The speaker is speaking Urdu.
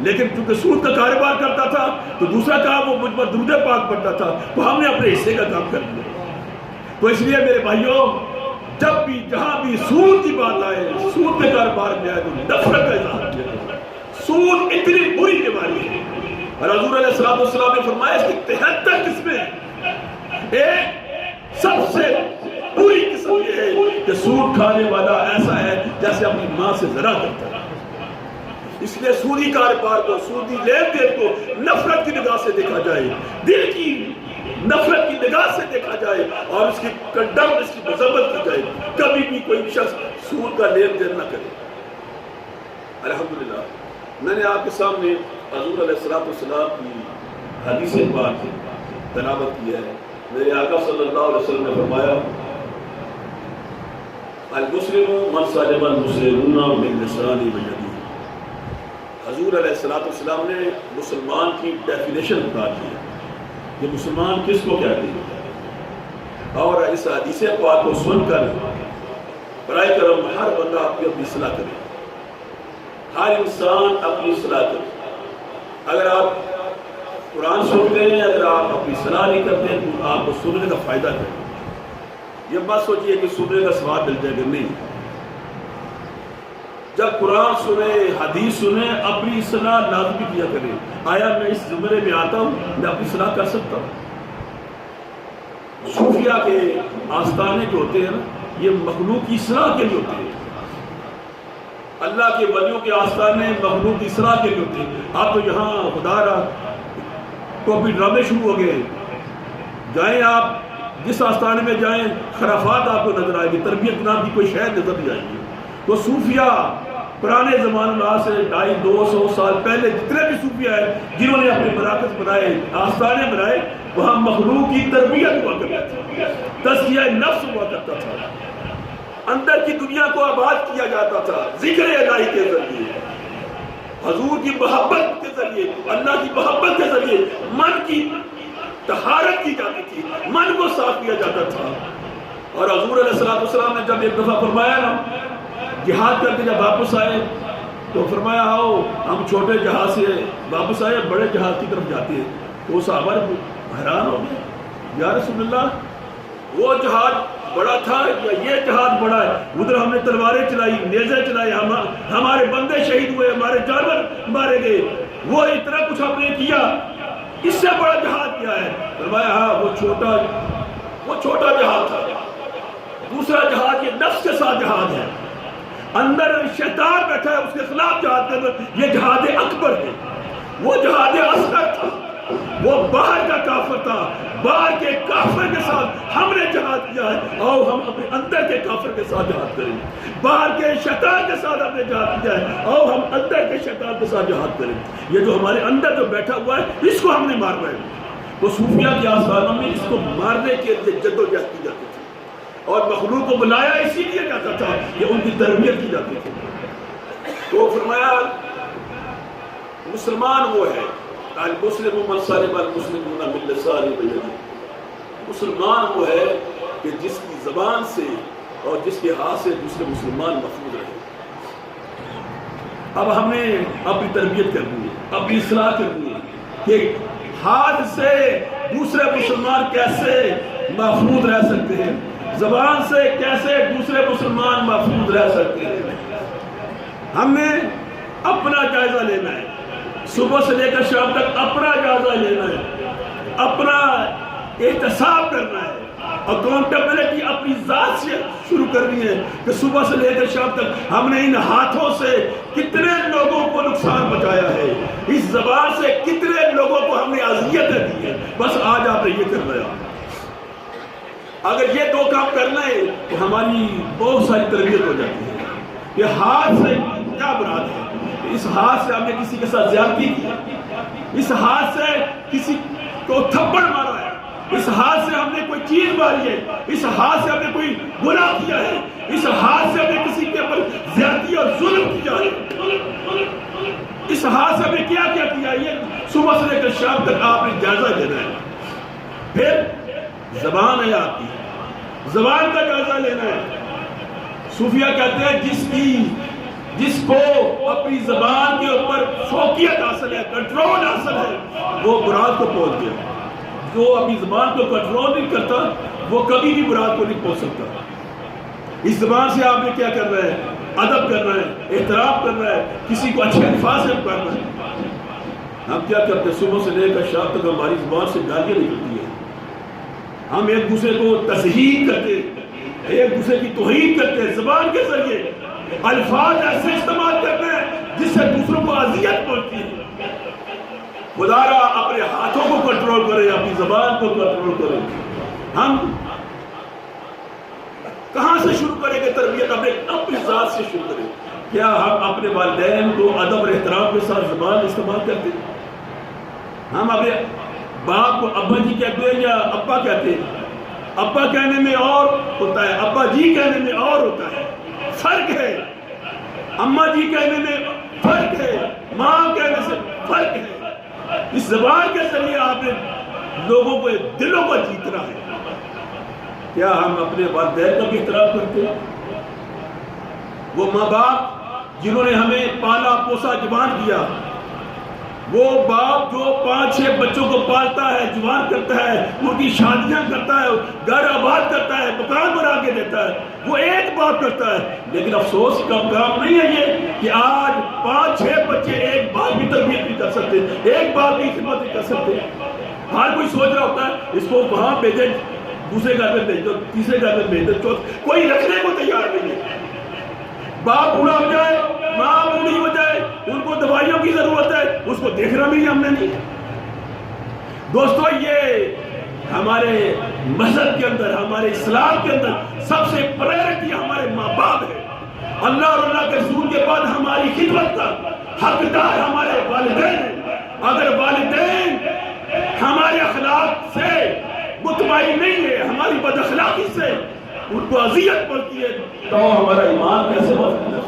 لیکن چونکہ سود کا کاروبار کرتا تھا تو دوسرا کام وہ مجھ پر درود پاک پڑھتا تھا، تو ہم نے اپنے حصے کا کام کر لیا۔ تو اس لیے میرے بھائیوں، جب بھی جہاں بھی سود کی بات آئے، سود کے کاروبار میں آئے تو نفرت کا اظہار کیا جائے۔ سود اتنی بری بیماری ہے، اور حضور علیہ السلام نے فرمایا اس کی 73 قسمیں ہیں۔ ایک سب سے بری قسم یہ ہے کہ سود کھانے والا ایسا ہے جیسے اپنی ماں سے زنا کرتا ہے۔ اس لیے سودی کاروبار کو، سودی لین دین کو نفرت کی نگاہ سے دیکھا جائے، دل کی نفرت کی نگاہ سے دیکھا جائے، اور اس کی کنڈم، اس کی مذمت کی جائے۔ کبھی بھی کوئی شخص سود کا لین دین نہ کرے۔ الحمدللہ میں نے آپ کے سامنے حضور علیہ السلام کی حدیث پاک تلاوت کی ہے۔ میرے آقا صلی اللہ علیہ وسلم نے فرمایا، المسلم من سلم المسلمون من لسانه ویده۔ حضور علیہ السلام نے مسلمان کی ڈیفینیشن بتا دی ہے کہ مسلمان کس کو کہتے ہیں، اور اس حدیث پاک کو سن کر برائے کرم ہر بندہ اپنی اصلاح کرے، ہر انسان اپنی اصلاح کرے۔ اگر آپ قرآن سنتے ہیں، اگر آپ اپنی اصلاح نہیں کرتے ہیں تو آپ کو سننے کا فائدہ کریں۔ یہ مت سوچئے کہ سننے کا ثواب مل جائے گا، نہیں۔ جب قرآن سنیں، حدیث سنیں، اپنی اصلاح لازمی کیا کریں۔ آیا میں اس زمرے میں آتا ہوں، میں اپنی اصلاح کر سکتا ہوں؟ صوفیہ کے آستانے جو ہوتے ہیں نا، یہ مخلوق کی اصلاح کے لیے ہوتے ہیں۔ اللہ کے ولیوں کے آستانے مخلوق کی اصلاح کے لیے ہوتے ہیں۔ آپ تو یہاں خدا را کاپی ڈرامے شروع ہو گئے، جائیں آپ جس آستانے میں جائیں خرافات آپ کو نظر آئے گی، تربیت نام کی کوئی شے نظر نہیں آئے گی۔ تو صوفیہ پرانے زمانے میں آج سے 250 سال پہلے جتنے بھی صوفیہ ہیں جنہوں نے اپنے مراکز بنائے، آستانے بنائے، وہاں مخلوق کی تربیت ہوا کرتا تھا، تزکیہ نفس ہوا کرتا تھا، اندر کی دنیا کو آباد کیا جاتا تھا ذکر الہی کے ذریعے، حضور کی محبت کے ذریعے، اللہ کی محبت کے ذریعے من کی طہارت کی جاتی تھی، من کو صاف کیا جاتا تھا۔ اور حضور علیہ السلام نے جب ایک دفعہ فرمایا نا، جہاد کر کے جب واپس آئے تو فرمایا آؤ ہم چھوٹے جہاز سے واپس آئے، بڑے جہاز کی طرف جاتے ہیں۔ وہ صحابہ حیران ہو گئے، یا رسول اللہ وہ جہاز بڑا تھا یا یہ جہاز بڑا ہے؟ ادھر ہم نے تلواریں چلائی، نیزے چلائی، ہمارے بندے شہید ہوئے، ہمارے جانور مارے گئے، وہ اتنا کچھ ہم نے کیا، اس سے بڑا جہاد کیا ہے؟ فرمایا ہاں وہ چھوٹا جہاد تھا، دوسرا جہاد یہ نفس کے ساتھ جہاد ہے، اندر شیطان بیٹھا ہے، اس کے خلاف جہاد کرنا، یہ جہاد اکبر ہے۔ وہ جہاد اصغر تھا، وہ باہر کا کافر تھا، باہر کے کافر کے ساتھ ہم نے جہاد کیا ہے، اور ہم اپنے اندر کے کافر کے ساتھ جہاد کریں، باہر کے شیطان کے ساتھ ہم نے جہاد کیا ہے، اور ہم اندر کے شیطان کے ساتھ جہاد کریں۔ یہ جو ہمارے اندر جو بیٹھا ہوا ہے اس کو ہم نے مارنا ہے۔ وہ صوفیہ کے آستانوں میں اس کو مارنے کے لیے جدوجہد کی جاتی تھی، اور مخلوق کو بلایا اسی لیے جاتا تھا کہ ان کی تربیت کی جاتی تھی۔ تو فرمایا مسلمان وہ ہے، المسلم من سلم المسلمون من لسانه ویده، مسلمان وہ ہے کہ جس کی زبان سے اور جس کے ہاتھ سے دوسرے مسلمان محفوظ رہے۔ اب ہم نے اپنی تربیت کرنی ہے، اپنی اصلاح کرنی ہے کہ ہاتھ سے دوسرے مسلمان کیسے محفوظ رہ سکتے ہیں، زبان سے کیسے دوسرے مسلمان محفوظ رہ سکتے ہیں۔ ہم نے اپنا جائزہ لینا ہے، صبح سے لے کر شام تک اپنا جائزہ لینا ہے، اپنا احتساب کرنا ہے، اکاؤنٹیبلٹی اپنی ذات سے شروع کرنی ہے کہ صبح سے لے کر شام تک ہم نے ان ہاتھوں سے کتنے لوگوں کو نقصان پہنچایا ہے، اس زبان سے کتنے لوگوں کو ہم نے اذیتیں دی ہے۔ بس آج آپ نے یہ کرنا ہے۔ اگر یہ دو کام کرنا ہے تو ہماری بہت ساری تربیت ہو جاتی ہے۔ یہ ہاتھ سے کیا مراد ہے؟ اس ہاتھ سے ہم نے کسی کے ساتھ زیادتی کی، اس ہاتھ سے کسی کو تھپڑ مارا ہے، اس ہاتھ سے ہم نے کوئی چیز ماری ہے، اس ہاتھ سے ہم نے کوئی گناہ کیا ہے، اس ہاتھ سے ہم نے کسی کے اوپر زیادتی اور ظلم کیا ہے، اس ہاتھ سے ہم نے کیا کیا کیا ہے، یہ صبح سے لے کر شام تک آپ نے جائزہ لینا ہے۔ پھر زبان ہے آپ کی، زبان کا جائزہ لینا ہے۔ صوفیہ کہتے ہیں جس کو اپنی زبان کے اوپر فوقیت حاصل ہے، کنٹرول حاصل ہے، وہ مراد کو پہنچ گیا۔ جو اپنی زبان کو کنٹرول نہیں کرتا وہ کبھی بھی مراد کو نہیں پہنچ سکتا۔ اس زبان سے آپ نے کیا کر رہا ہے؟ ادب کر رہا ہے، احترام کر رہا ہے، کسی کو اچھے الفاظ سے کر رہا ہے۔ ہم کیا کرتے ہیں؟ صبح سے لے کر شام تک ہماری زبان سے گالیاں نکلتی ہیں، ہم ایک دوسرے کو تضحیق کرتے ہیں، ایک دوسرے کی توہین کرتے ہیں، زبان کے ذریعے الفاظ ایسے استعمال کرتے ہیں جس سے دوسروں کو اذیت پہنچتی ہے۔ خدا را اپنے ہاتھوں کو کنٹرول کرے، اپنی زبان کو کنٹرول کرے۔ ہم کہاں سے شروع کریں گے تربیت؟ اپنی ذات سے شروع کریں۔ کیا ہم اپنے والدین کو ادب اور احترام کے ساتھ زبان استعمال کرتے ہیں؟ ہم اپنے باپ کو ابا جی کہتے ہیں یا ابا کہتے ہیں؟ ابا کہنے میں اور ہوتا ہے، ابا جی کہنے میں اور ہوتا ہے، فرق ہے۔ اماں جی کہنے میں فرق ہے، ماں کہنے سے فرق ہے۔ اس زبان کے ذریعے آپ نے لوگوں کو دلوں کو جیتنا ہے۔ کیا ہم اپنے والدین کا بھی احترام کرتے ہیں؟ وہ ماں باپ جنہوں نے ہمیں پالا پوسا جوان کیا، وہ باپ جو 5-6 بچوں کو پالتا ہے، جوان کرتا ہے، ان کی شادیاں کرتا ہے، گھر آباد کرتا ہے، مکان بنا کے دیتا ہے، وہ ایک باپ کرتا ہے۔ لیکن افسوس کا کام نہیں ہے یہ کہ آج 5-6 بچے ایک باپ کی تربیت نہیں کر سکتے، ایک باپ کی خدمت نہیں کر سکتے۔ ہر کوئی سوچ رہا ہوتا ہے اس کو وہاں بھیجیں، دوسرے گھر میں بھیج دو، تیسرے گھر میں بھیج دو، کوئی رکھنے کو تیار نہیں ہے۔ باپ بوڑھا ہو جائے، ماں بوڑھی ہو جائے، ان کو دوائیوں کی ضرورت ہے، اس کو دیکھنا بھی ہم نے نہیں۔ دوستو، یہ ہمارے مذہب کے اندر، ہمارے اسلام کے اندر سب سے پرائرٹی ہمارے ماں باپ ہے۔ اللہ اور اللہ کے رسول کے بعد ہماری خدمت کا حقدار ہمارے والدین ہیں۔ اگر والدین ہمارے اخلاق سے مطمئن نہیں ہے، ہماری بد اخلاقی سے ان کو اذیت پڑتی ہے، تو ہمارا ایمان کیسے بڑھتا ہے؟